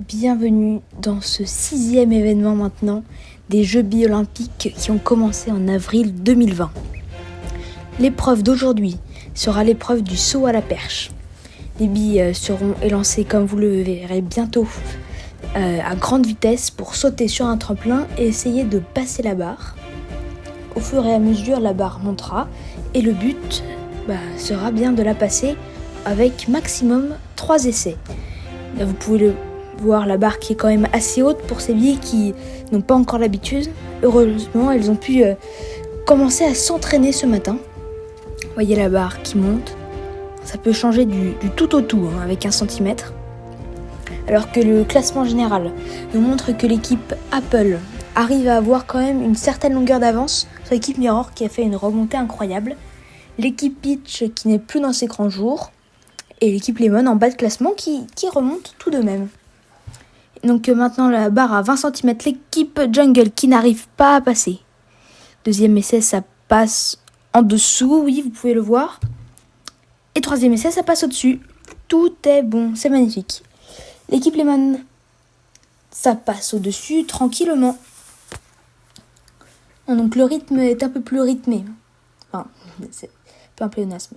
bienvenue dans ce 6e événement maintenant des Jeux bi-olympiques qui ont commencé en avril 2020. L'épreuve d'aujourd'hui sera l'épreuve du saut à la perche. Les billes seront élancées comme vous le verrez bientôt à grande vitesse pour sauter sur un tremplin et essayer de passer la barre. Au fur et à mesure, la barre montera et le but sera bien de la passer avec maximum 3 essais. Là, vous pouvez voir la barre qui est quand même assez haute pour ces billes qui n'ont pas encore l'habitude. Heureusement, elles ont pu commencer à s'entraîner ce matin. Vous voyez la barre qui monte. Ça peut changer du tout au tout avec 1 centimètre. Alors que le classement général nous montre que l'équipe Apple arrive à avoir quand même une certaine longueur d'avance sur l'équipe Mirror qui a fait une remontée incroyable. L'équipe Peach qui n'est plus dans ses grands jours. Et l'équipe Lemon en bas de classement qui remonte tout de même. Donc maintenant la barre à 20 cm, l'équipe Jungle qui n'arrive pas à passer. Deuxième essai, ça passe en dessous, oui, vous pouvez le voir. Et troisième essai, ça passe au-dessus. Tout est bon, c'est magnifique. L'équipe Lemon, ça passe au-dessus tranquillement. Donc le rythme est un peu plus rythmé. Enfin, c'est pas un pléonasme.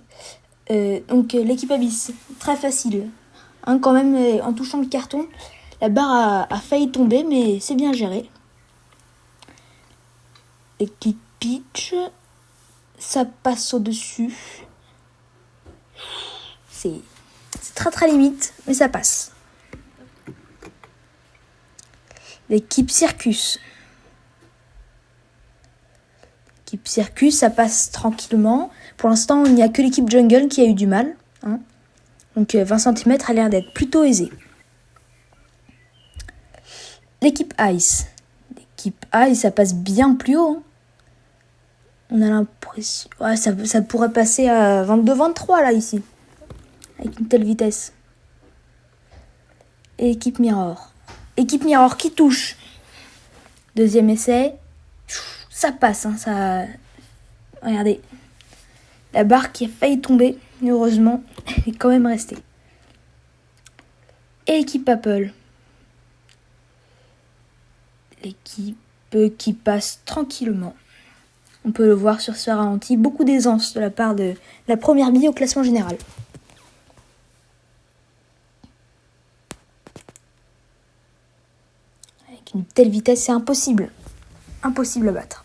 Donc l'équipe Abyss, très facile. Quand même, en touchant le carton, la barre a failli tomber, mais c'est bien géré. L'équipe Peach, ça passe au-dessus. C'est très très limite, mais ça passe. L'équipe Circus. L'équipe Circus, ça passe tranquillement. Pour l'instant, il n'y a que l'équipe Jungle qui a eu du mal. Donc 20 cm a l'air d'être plutôt aisé. L'équipe Ice. L'équipe Ice, ça passe bien plus haut. On a l'impression... Ouais, ça pourrait passer à 22-23 là, ici. Avec une telle vitesse. Et l'équipe Mirror. L'équipe Mirror qui touche. Deuxième essai. Ça passe, ça... Regardez. La barre qui a failli tomber, heureusement, est quand même restée. Et l'équipe Apple. L'équipe qui passe tranquillement. On peut le voir sur ce ralenti. Beaucoup d'aisance de la part de la première bille au classement général. Avec une telle vitesse, c'est impossible. Impossible à battre.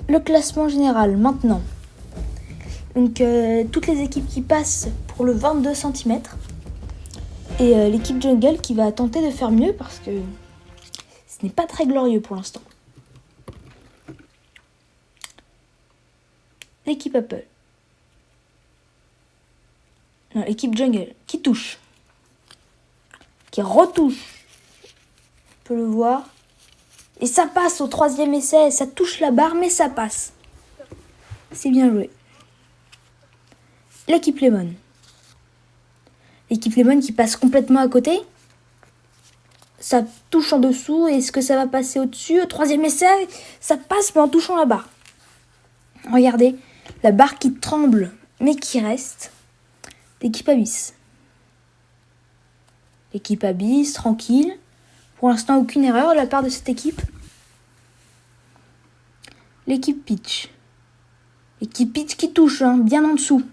Le classement général, maintenant. Donc, toutes les équipes qui passent pour le 22 cm. Et l'équipe Jungle qui va tenter de faire mieux parce que ce n'est pas très glorieux pour l'instant. L'équipe Apple. Non, l'équipe Jungle qui touche. Qui retouche. On peut le voir. Et ça passe au 3e essai. Ça touche la barre, mais ça passe. C'est bien joué. L'équipe Lemon. L'équipe Lemon qui passe complètement à côté. Ça touche en dessous. Est-ce que ça va passer au-dessus? Au 3e essai, ça passe mais en touchant la barre. Regardez, la barre qui tremble mais qui reste. L'équipe Abyss. L'équipe Abyss, tranquille. Pour l'instant, aucune erreur de la part de cette équipe. L'équipe Peach. L'équipe Peach qui touche, bien en dessous.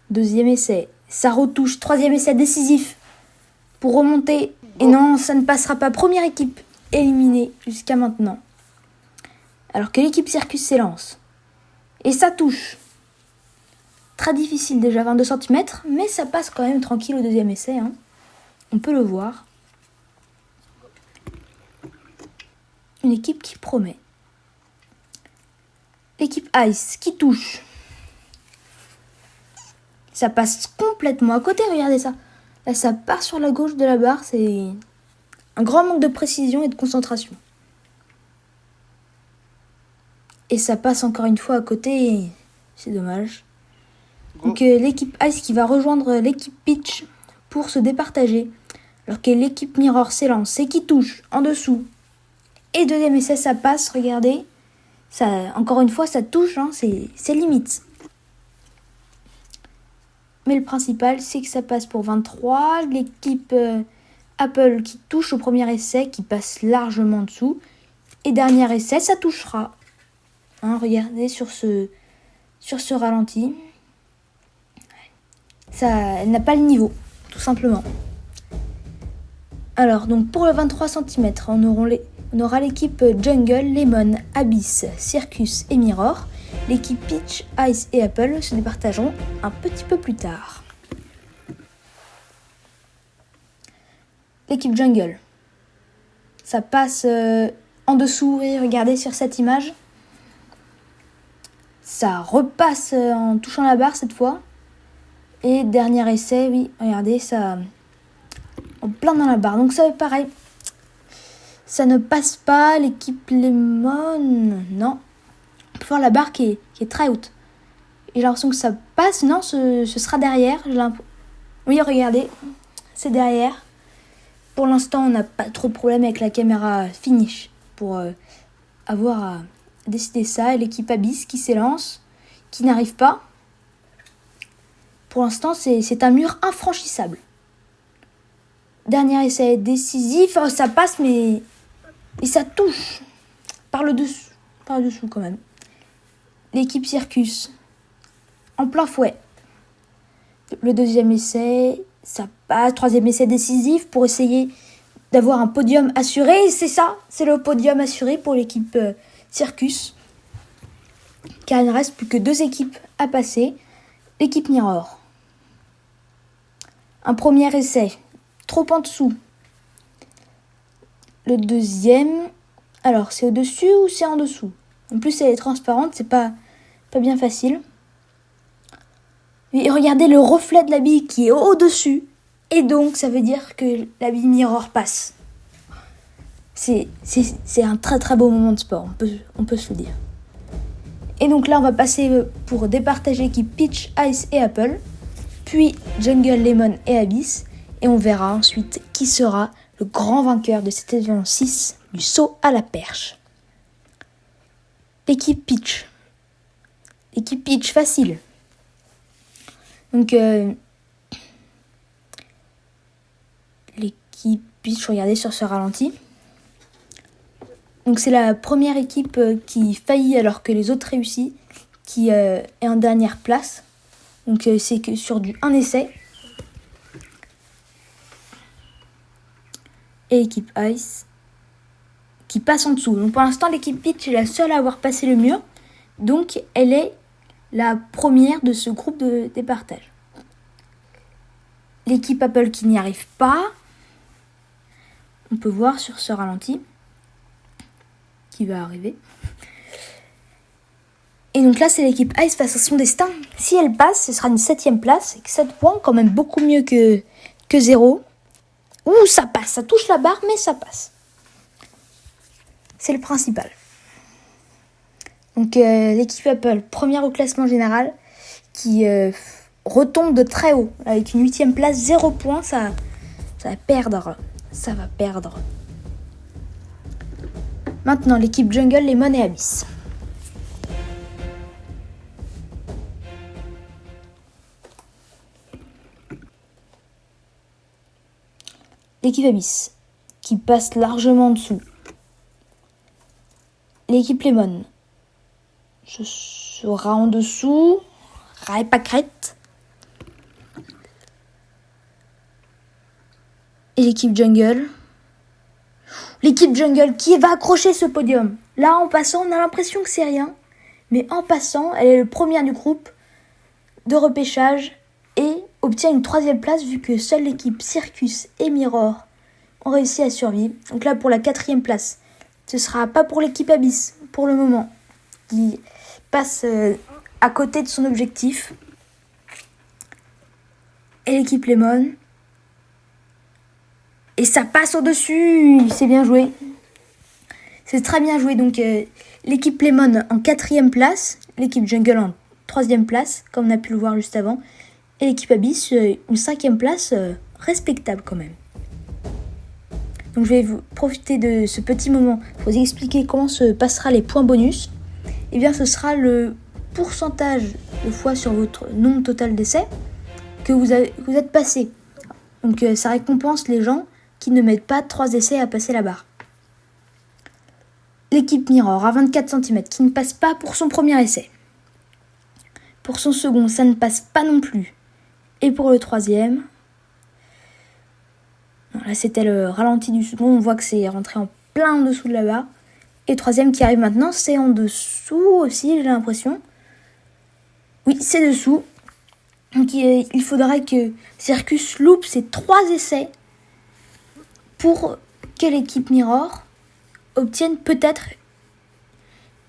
Deuxième essai, ça retouche. 3e essai décisif pour remonter. Et non, ça ne passera pas. Première équipe éliminée jusqu'à maintenant. Alors que l'équipe Circus s'élance. Et ça touche. Très difficile déjà, 22 cm, mais ça passe quand même tranquille au 2e essai. On peut le voir. Une équipe qui promet. L'équipe Ice qui touche. Ça passe complètement à côté, regardez ça. Là, ça part sur la gauche de la barre. C'est un grand manque de précision et de concentration. Et ça passe encore une fois à côté. C'est dommage. Donc l'équipe Ice qui va rejoindre l'équipe Peach pour se départager. Alors que l'équipe Mirror s'élance et qui touche en dessous. Et 2e essai, ça passe, regardez. Ça, encore une fois, ça touche, c'est limite. Mais le principal, c'est que ça passe pour 23. L'équipe Apple qui touche au premier essai, qui passe largement en dessous. Et dernier essai, ça touchera. Regardez sur ce ralenti. Elle n'a pas le niveau, tout simplement. Alors, donc pour le 23 cm, on aura l'équipe Jungle, Lemon, Abyss, Circus et Mirror. L'équipe Peach, Ice et Apple se départageront un petit peu plus tard. L'équipe Jungle. Ça passe en dessous, et regardez sur cette image. Ça repasse en touchant la barre cette fois. Et dernier essai, oui, regardez, ça en plein dans la barre. Donc ça pareil. Ça ne passe pas. L'équipe Lemon, non. On peut voir la barre qui est très haute. Et j'ai l'impression que ça passe. Non, ce sera derrière. Oui, regardez, c'est derrière. Pour l'instant, on n'a pas trop de problème avec la caméra finish pour avoir à décider ça. Et l'équipe Abyss qui s'élance, qui n'arrive pas. Pour l'instant, c'est un mur infranchissable. Dernier essai décisif. Ça passe, mais et ça touche par le dessous. Par le dessous quand même. L'équipe Circus, en plein fouet. Le deuxième essai, ça passe. Troisième essai décisif pour essayer d'avoir un podium assuré. Et c'est ça, c'est le podium assuré pour l'équipe Circus. Car il ne reste plus que 2 équipes à passer. L'équipe Mirror. Un premier essai, trop en dessous. Le deuxième, alors c'est au-dessus ou c'est en dessous? En plus, elle est transparente, c'est pas bien facile. Et regardez le reflet de la bille qui est au-dessus. Et donc, ça veut dire que la bille Mirror passe. C'est un très très beau moment de sport, on peut se le dire. Et donc là, on va passer pour départager l'équipe Peach, Ice et Apple. Puis Jungle, Lemon et Abyss. Et on verra ensuite qui sera le grand vainqueur de cette édition 6 du saut à la perche. L'équipe Peach. L'équipe Peach, facile. Donc, l'équipe Peach, regardez sur ce ralenti. Donc, c'est la première équipe qui faillit alors que les autres réussissent, qui est en dernière place. Donc, c'est que sur du 1 essai. Et l'équipe Ice qui passe en dessous. Donc pour l'instant, l'équipe Peach est la seule à avoir passé le mur. Donc elle est la première de ce groupe de départage. L'équipe Apple qui n'y arrive pas. On peut voir sur ce ralenti qui va arriver. Et donc là, c'est l'équipe Ice face à son destin. Si elle passe, ce sera une 7e place. Avec 7 points, quand même beaucoup mieux que 0. Ouh, ça passe, ça touche la barre, mais ça passe. C'est le principal. Donc l'équipe Apple, première au classement général, qui retombe de très haut. Avec une 8e place, 0 points, ça va perdre. Ça va perdre. Maintenant, l'équipe Jungle, Lemon et Abyss. L'équipe Abyss, qui passe largement en dessous. L'équipe Lemon, ce sera en dessous. Raille pas crête. Et l'équipe Jungle. L'équipe Jungle qui va accrocher ce podium. Là, en passant, on a l'impression que c'est rien. Mais en passant, elle est le premier du groupe de repêchage et obtient une 3e place vu que seule l'équipe Circus et Mirror ont réussi à survivre. Donc là, pour la 4e place, ce sera pas pour l'équipe Abyss pour le moment, qui passe à côté de son objectif. Et l'équipe Lemon. Et ça passe au-dessus. C'est bien joué. C'est très bien joué. Donc l'équipe Lemon en 4e place. L'équipe Jungle en 3e place, comme on a pu le voir juste avant. Et l'équipe Abyss, une 5e place respectable quand même. Donc je vais vous profiter de ce petit moment pour vous expliquer comment se passera les points bonus. Et bien ce sera le pourcentage de fois sur votre nombre total d'essais que vous êtes passé. Donc ça récompense les gens qui ne mettent pas 3 essais à passer la barre. L'équipe Mirror à 24 cm qui ne passe pas pour son premier essai. Pour son second, ça ne passe pas non plus. Et pour le troisième, là c'était le ralenti du second, on voit que c'est rentré en plein en dessous de la barre. Et le troisième qui arrive maintenant, c'est en dessous aussi, j'ai l'impression. Oui, c'est dessous. Donc il faudra que Circus loupe ses 3 essais pour que l'équipe Mirror obtienne peut-être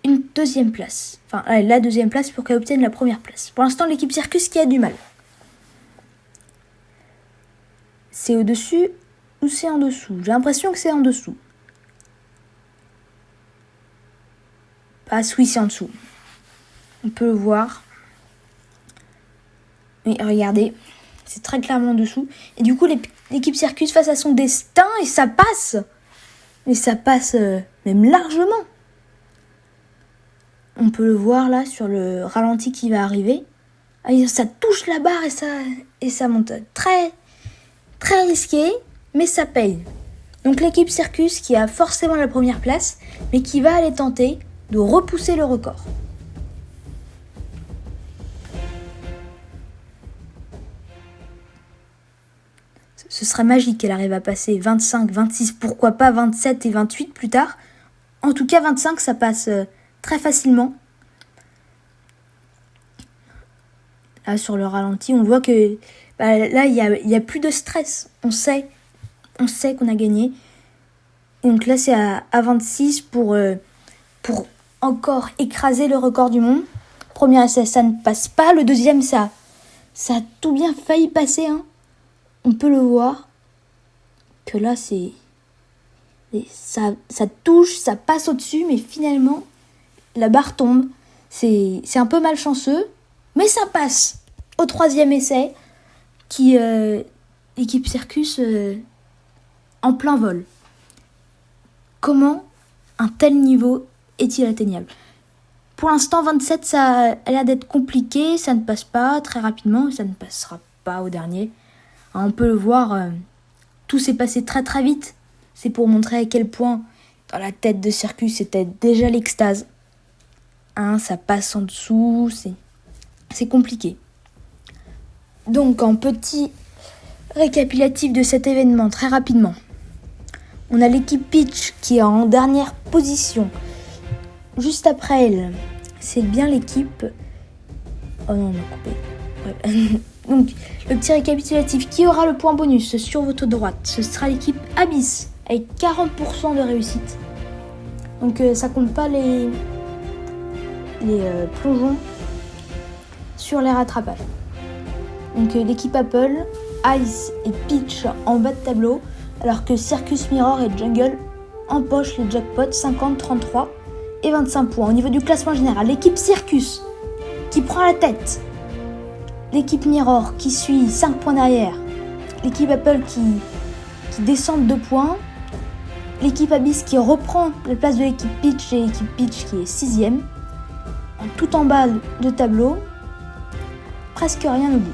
une deuxième place. Enfin, la deuxième place pour qu'elle obtienne la première place. Pour l'instant, l'équipe Circus qui a du mal. C'est au-dessus ou c'est en dessous? J'ai l'impression que c'est en dessous. Ah oui, c'est en dessous. On peut le voir. Oui, regardez. C'est très clairement en dessous. Et du coup, l'équipe Circus face à son destin et ça passe. Et ça passe même largement. On peut le voir là sur le ralenti qui va arriver. Ça touche la barre et ça monte. Très, très risqué, mais ça paye. Donc l'équipe Circus qui a forcément la première place, mais qui va aller tenter de repousser le record. Ce serait magique qu'elle arrive à passer 25, 26, pourquoi pas 27 et 28 plus tard. En tout cas 25, ça passe très facilement. Là, sur le ralenti, on voit que là, il y a plus de stress. On sait qu'on a gagné. Donc là, c'est à 26 pour encore écraser le record du monde. Premier essai, ça ne passe pas. Le deuxième, ça a tout bien failli passer. Hein. On peut le voir que là, ça touche, ça passe au-dessus, mais finalement, la barre tombe. C'est un peu malchanceux, mais ça passe au troisième essai qui l'équipe Circus en plein vol. Comment un tel niveau est-il atteignable? Pour l'instant, 27, ça a l'air d'être compliqué, ça ne passe pas très rapidement, et ça ne passera pas au dernier. Alors, on peut le voir, tout s'est passé très très vite. C'est pour montrer à quel point, dans la tête de Circus, c'était déjà l'extase. Ça passe en dessous, c'est compliqué. Donc, en petit récapitulatif de cet événement, très rapidement. On a l'équipe Peach qui est en dernière position. Juste après elle, c'est bien l'équipe... Oh non, on a coupé. Ouais. Donc, le petit récapitulatif. Qui aura le point bonus sur votre droite? Ce sera l'équipe Abyss, avec 40% de réussite. Donc, ça compte pas les plongeons sur les rattrapages. Donc, l'équipe Apple, Ice et Peach en bas de tableau, alors que Circus, Mirror et Jungle empochent les jackpots 50, 33 et 25 points. Au niveau du classement général, l'équipe Circus qui prend la tête, l'équipe Mirror qui suit 5 points derrière, l'équipe Apple qui descend de 2 points, l'équipe Abyss qui reprend la place de l'équipe Peach et l'équipe Peach qui est 6ème. Tout en bas de tableau, presque rien ne bouge.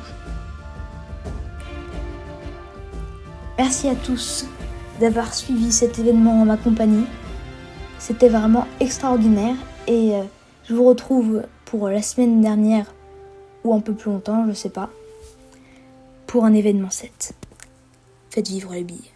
Merci à tous d'avoir suivi cet événement en ma compagnie. C'était vraiment extraordinaire et je vous retrouve pour la semaine dernière ou un peu plus longtemps, je sais pas, pour un événement 7. Faites vivre les billes.